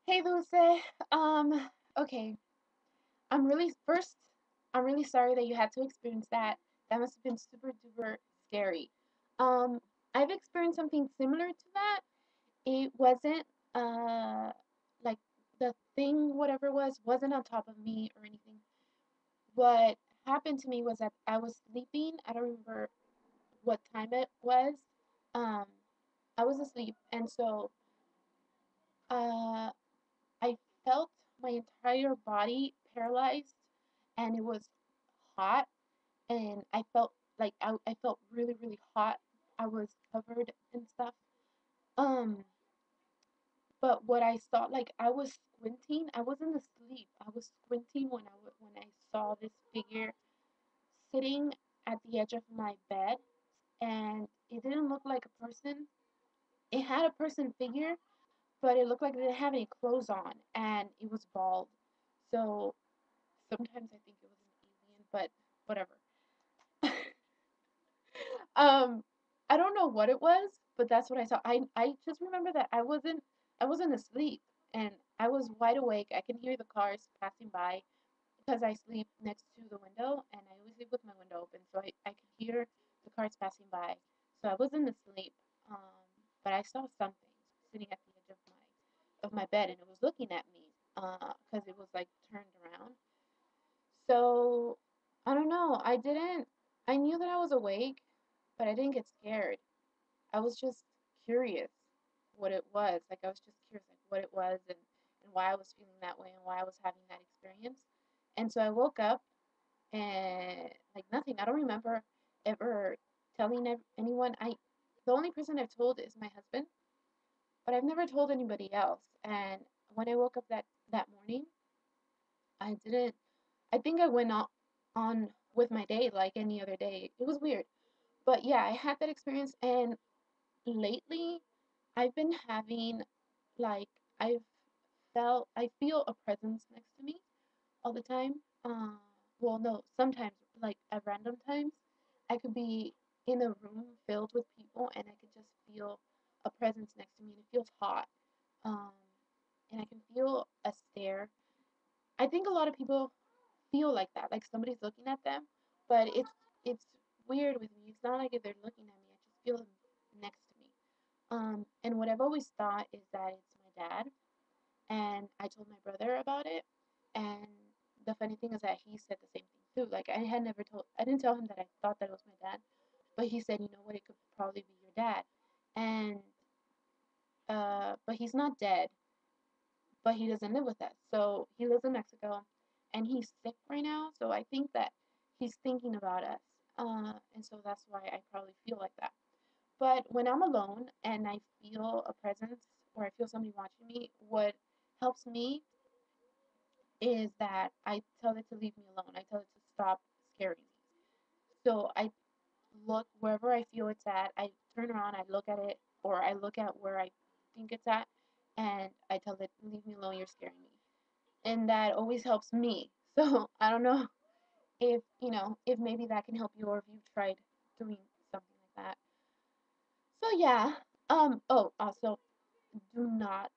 Hey Luce, okay. First, I'm really sorry that you had to experience that. That must have been super duper scary. Um, I've experienced something similar to that. It wasn't like the thing, whatever it was, wasn't on top of me or anything. What happened to me was that I was sleeping. I don't remember what time it was. Um, I was asleep, and so uh I felt my entire body paralyzed and it was hot and I felt like I felt really, really hot. I was covered and stuff. Um, but what I saw, like I was squinting. I wasn't asleep. I was squinting when I saw this figure sitting at the edge of my bed, and it didn't look like a person. It had a person figure, but it looked like it didn't have any clothes on, and it was bald. So sometimes I think it was an alien, but whatever. um, I don't know what it was, but that's what I saw. I just remember that I wasn't asleep and I was wide awake. I can hear the cars passing by because I sleep next to the window and I always sleep with my window open, so I could hear the cars passing by. So I wasn't asleep, but I saw something sitting at the edge of my bed and it was looking at me because it was like turned around. So I don't know. I knew that I was awake, but I didn't get scared. I was just curious what it was. Like I was just curious like what it was and why I was feeling that way and why I was having that experience. And so I woke up and like nothing. I don't remember ever telling anyone. The only person I've told is my husband, but I've never told anybody else. And when I woke up that morning, I didn't I think I went on with my day like any other day. It was weird. But yeah, I had that experience and lately I've been having like I've I feel a presence next to me all the time. Well, no, sometimes like at random times I could be in a room filled with people and I could just feel a presence next to me and it feels hot. Um, and I can feel a stare. I think a lot of people feel like that, like somebody's looking at them, but it's weird with me. It's not like if they're looking at me. I just feel them next to me. And what I've always thought is that it's my dad, and I told my brother about it, and the funny thing is that he said the same thing too. Like I didn't tell him that I thought that it was my dad, but he said, you know what, it could probably be your dad, and but he's not dead, but he doesn't live with us. So he lives in Mexico and he's sick right now. So I think that he's thinking about us. And so that's why I probably feel like that. But when I'm alone and I feel a presence or I feel somebody watching me, what helps me is that I tell it to leave me alone. I tell it to stop scaring me. So I look wherever I feel it's at. I turn around, I look at it, or I look at where I think it's at, and I tell it, leave me alone, you're scaring me. And that always helps me. So I don't know if if maybe that can help you or if you've tried doing something like that. So yeah. Oh, also, do not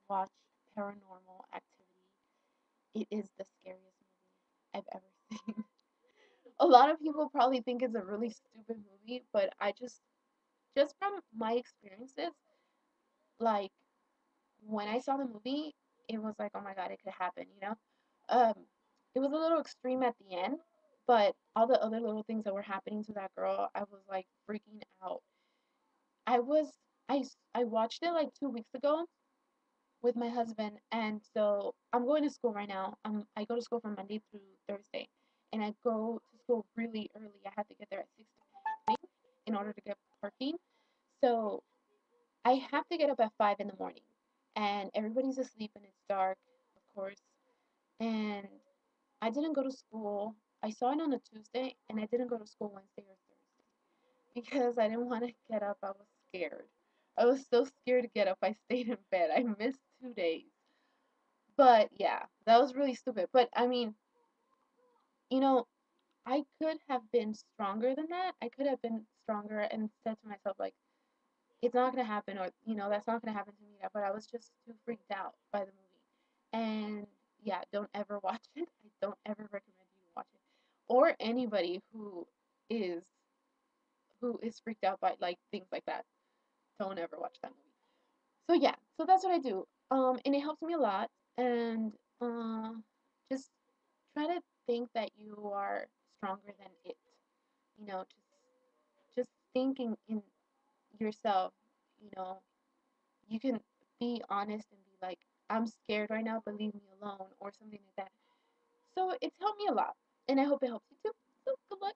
watch Paranormal Activity. It is the scariest movie I've ever seen. A lot of people probably think it's a really stupid movie, but I just from my experiences, like when I saw the movie, it was like, oh my god, it could happen, you know? Um, it was a little extreme at the end, but all the other little things that were happening to that girl, I was like freaking out. I was, I watched it like 2 weeks ago with my husband, and so I'm going to school right now. I go to school from Monday through Thursday, and I go to school really early. I have to get there at 6 in order to get parking. So I have to get up at 5 in the morning, and everybody's asleep and it's dark, of course. And I didn't go to school. I saw it on a Tuesday, and I didn't go to school Wednesday or Thursday because I didn't want to get up. I was scared. I was so scared to get up. I stayed in bed. I missed 2 days. But yeah, that was really stupid. But I mean, you know, I could have been stronger than that. I could have been stronger and said to myself, like, it's not gonna happen, or that's not gonna happen to me. But I was just too freaked out by the movie. And yeah, don't ever watch it. I don't ever recommend you to watch it, or anybody is who is freaked out by like things like that. Don't ever watch that movie. So yeah, so that's what I do. And it helps me a lot. And just try to think that you are stronger than it. Just thinking in yourself, you know, you can be honest and be like, I'm scared right now, but leave me alone, or something like that. So it's helped me a lot, and I hope it helps you too. So good luck.